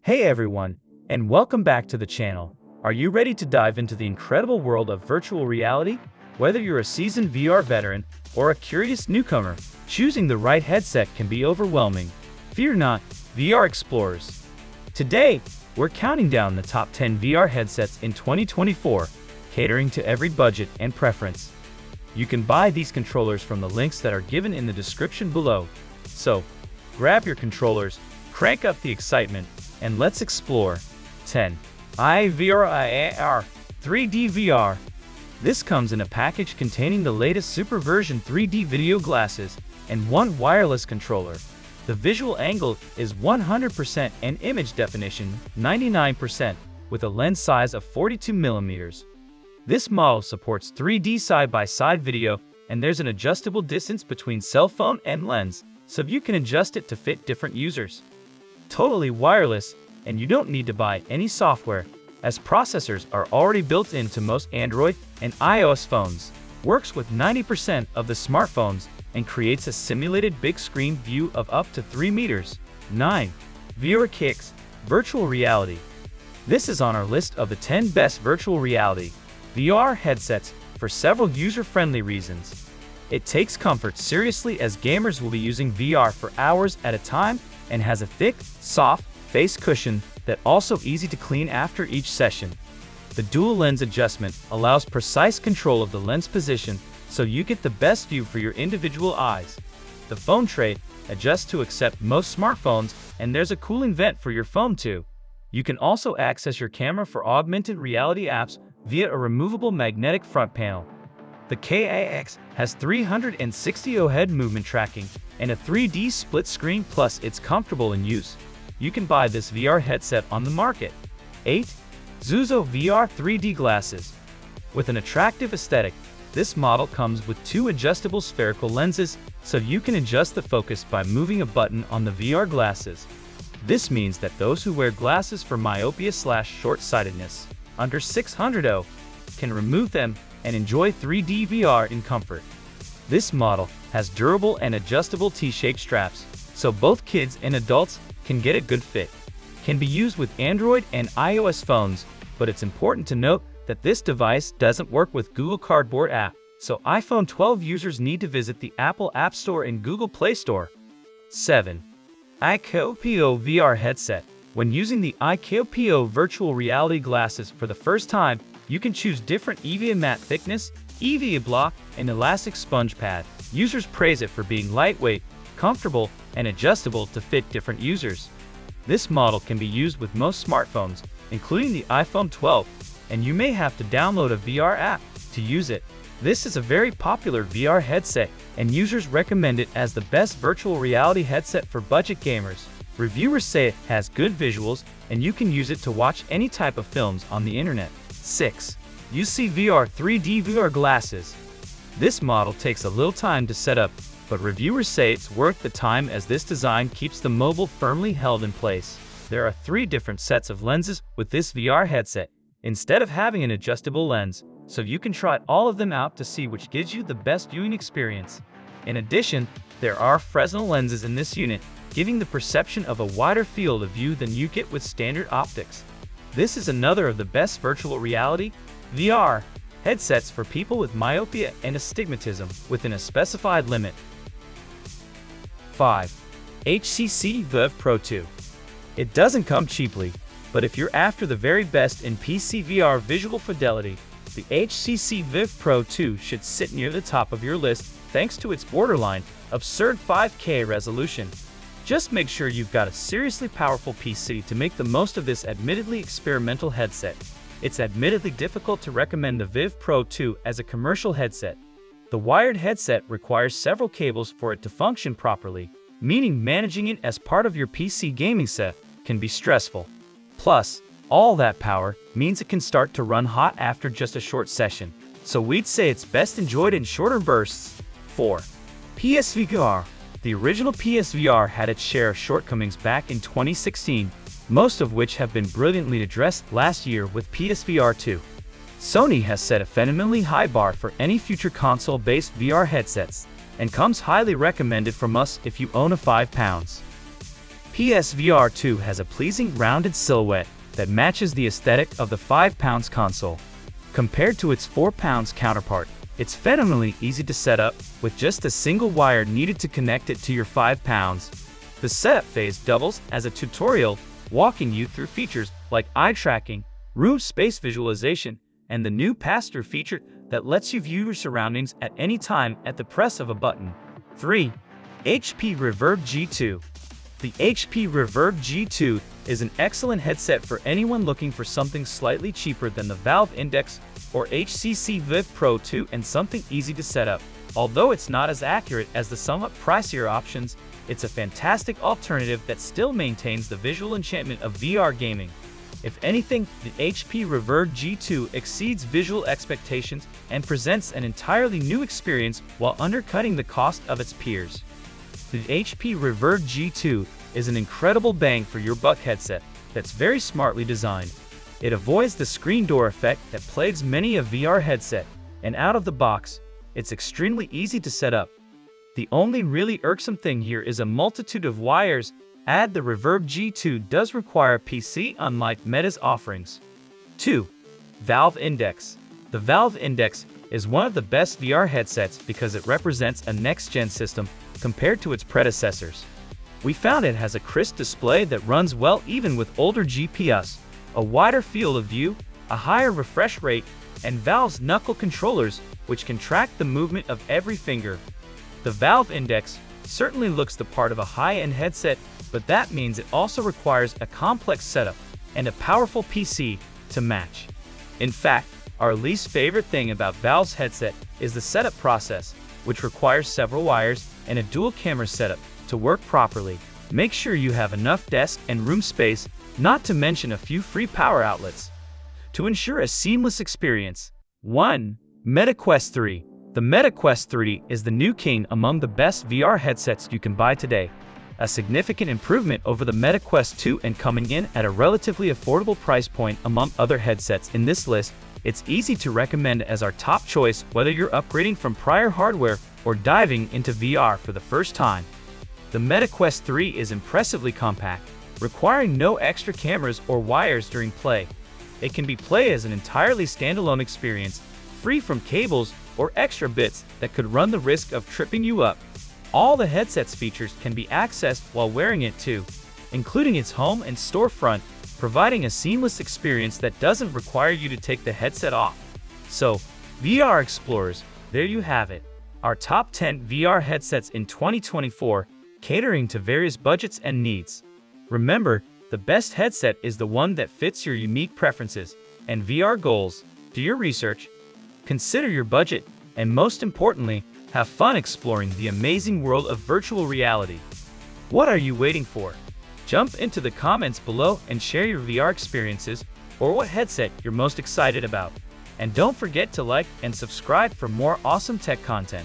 Hey everyone, and welcome back to the channel. Are you ready to dive into the incredible world of virtual reality? Whether you're a seasoned VR veteran or a curious newcomer, choosing the right headset can be overwhelming. Fear not, VR explorers. Today, we're counting down the top 10 VR headsets in 2024, catering to every budget and preference. You can buy these controllers from the links that are given in the description below. So, grab your controllers, crank up the excitement, and let's explore. 10. IVR 3D VR. This comes in a package containing the latest super version 3D video glasses and one wireless controller. The visual angle is 100% and image definition 99% with a lens size of 42mm. This model supports 3D side-by-side video, and there's an adjustable distance between cell phone and lens, so you can adjust it to fit different users. Totally wireless, and you don't need to buy any software, as processors are already built into most Android and iOS phones. Works with 90% of the smartphones and creates a simulated big screen view of up to 3 meters. 9. VR Kicks Virtual Reality. This is on our list of the 10 best virtual reality VR headsets for several user-friendly reasons. It takes comfort seriously, as gamers will be using VR for hours at a time, and has a thick, soft face cushion that also easy to clean after each session. The dual lens adjustment allows precise control of the lens position, so you get the best view for your individual eyes. The phone tray adjusts to accept most smartphones, and there's a cooling vent for your phone too. You can also access your camera for augmented reality apps via a removable magnetic front panel. The KAX has 360° head movement tracking and a 3D split screen, plus it's comfortable in use. You can buy this VR headset on the market. 8. Disclouser VR 3D glasses. With an attractive aesthetic, this model comes with two adjustable spherical lenses, so you can adjust the focus by moving a button on the VR glasses. This means that those who wear glasses for myopia/short-sightedness under 600 can remove them and enjoy 3D VR in comfort. This model has durable and adjustable T-shaped straps, so both kids and adults can get a good fit. Can be used with Android and iOS phones, but it's important to note that this device doesn't work with Google Cardboard app, so iPhone 12 users need to visit the Apple App Store and Google Play Store. 7. IKOPO VR headset. When using the IKOPO virtual reality glasses for the first time, you can choose different EVA matte thickness, EVA block, and elastic sponge pad. Users praise it for being lightweight, comfortable, and adjustable to fit different users. This model can be used with most smartphones, including the iPhone 12, and you may have to download a VR app to use it. This is a very popular VR headset, and users recommend it as the best virtual reality headset for budget gamers. Reviewers say it has good visuals, and you can use it to watch any type of films on the internet. 6. UC-VR 3D VR glasses. This model takes a little time to set up, but reviewers say it's worth the time, as this design keeps the mobile firmly held in place. There are 3 different sets of lenses with this VR headset, instead of having an adjustable lens, so you can try all of them out to see which gives you the best viewing experience. In addition, there are Fresnel lenses in this unit, giving the perception of a wider field of view than you get with standard optics. This is another of the best virtual reality VR headsets for people with myopia and astigmatism within a specified limit. 5. HTC Vive Pro 2. It doesn't come cheaply, but if you're after the very best in PC VR visual fidelity, the HTC Vive Pro 2 should sit near the top of your list thanks to its borderline absurd 5K resolution. Just make sure you've got a seriously powerful PC to make the most of this admittedly experimental headset. It's admittedly difficult to recommend the Vive Pro 2 as a commercial headset. The wired headset requires several cables for it to function properly, meaning managing it as part of your PC gaming set can be stressful. Plus, all that power means it can start to run hot after just a short session, so we'd say it's best enjoyed in shorter bursts. 4. PSVR. The original PSVR had its share of shortcomings back in 2016, most of which have been brilliantly addressed last year with PSVR 2. Sony has set a phenomenally high bar for any future console-based VR headsets, and comes highly recommended from us if you own a £5 PSVR 2 has a pleasing rounded silhouette that matches the aesthetic of the 5-pound console. Compared to its 4-pound counterpart, it's phenomenally easy to set up with just a single wire needed to connect it to your 5 pounds. The setup phase doubles as a tutorial, walking you through features like eye tracking, room space visualization, and the new pass-through feature that lets you view your surroundings at any time at the press of a button. 3. HP Reverb G2. The HP Reverb G2 is an excellent headset for anyone looking for something slightly cheaper than the Valve Index or HTC Vive Pro 2 and something easy to set up. Although it's not as accurate as the somewhat pricier options, it's a fantastic alternative that still maintains the visual enchantment of VR gaming. If anything, the HP Reverb G2 exceeds visual expectations and presents an entirely new experience while undercutting the cost of its peers. The HP Reverb G2 is an incredible bang for your buck headset that's very smartly designed. It avoids the screen door effect that plagues many a VR headset, and out of the box, it's extremely easy to set up. The only really irksome thing here is a multitude of wires. The Reverb G2 does require a PC, unlike Meta's offerings. 2. Valve Index. The Valve Index is one of the best VR headsets because it represents a next-gen system compared to its predecessors. We found it has a crisp display that runs well even with older GPUs, a wider field of view, a higher refresh rate, and Valve's knuckle controllers, which can track the movement of every finger. The Valve Index certainly looks the part of a high-end headset, but that means it also requires a complex setup and a powerful PC to match. In fact, our least favorite thing about Valve's headset is the setup process, which requires several wires and a dual camera setup to work properly. Make sure you have enough desk and room space, not to mention a few free power outlets, to ensure a seamless experience. 1. Meta Quest 3. The Meta Quest 3 is the new king among the best VR headsets you can buy today. A significant improvement over the Meta Quest 2 and coming in at a relatively affordable price point among other headsets in this list, it's easy to recommend as our top choice whether you're upgrading from prior hardware or diving into VR for the first time. The Meta Quest 3 is impressively compact, requiring no extra cameras or wires during play. It can be played as an entirely standalone experience, free from cables or extra bits that could run the risk of tripping you up. All the headset's features can be accessed while wearing it too, including its home and storefront, providing a seamless experience that doesn't require you to take the headset off. So, VR explorers, there you have it. Our top 10 VR headsets in 2024, catering to various budgets and needs. Remember, the best headset is the one that fits your unique preferences and VR goals. Do your research, consider your budget, and most importantly, have fun exploring the amazing world of virtual reality. What are you waiting for? Jump into the comments below and share your VR experiences or what headset you're most excited about. And don't forget to like and subscribe for more awesome tech content.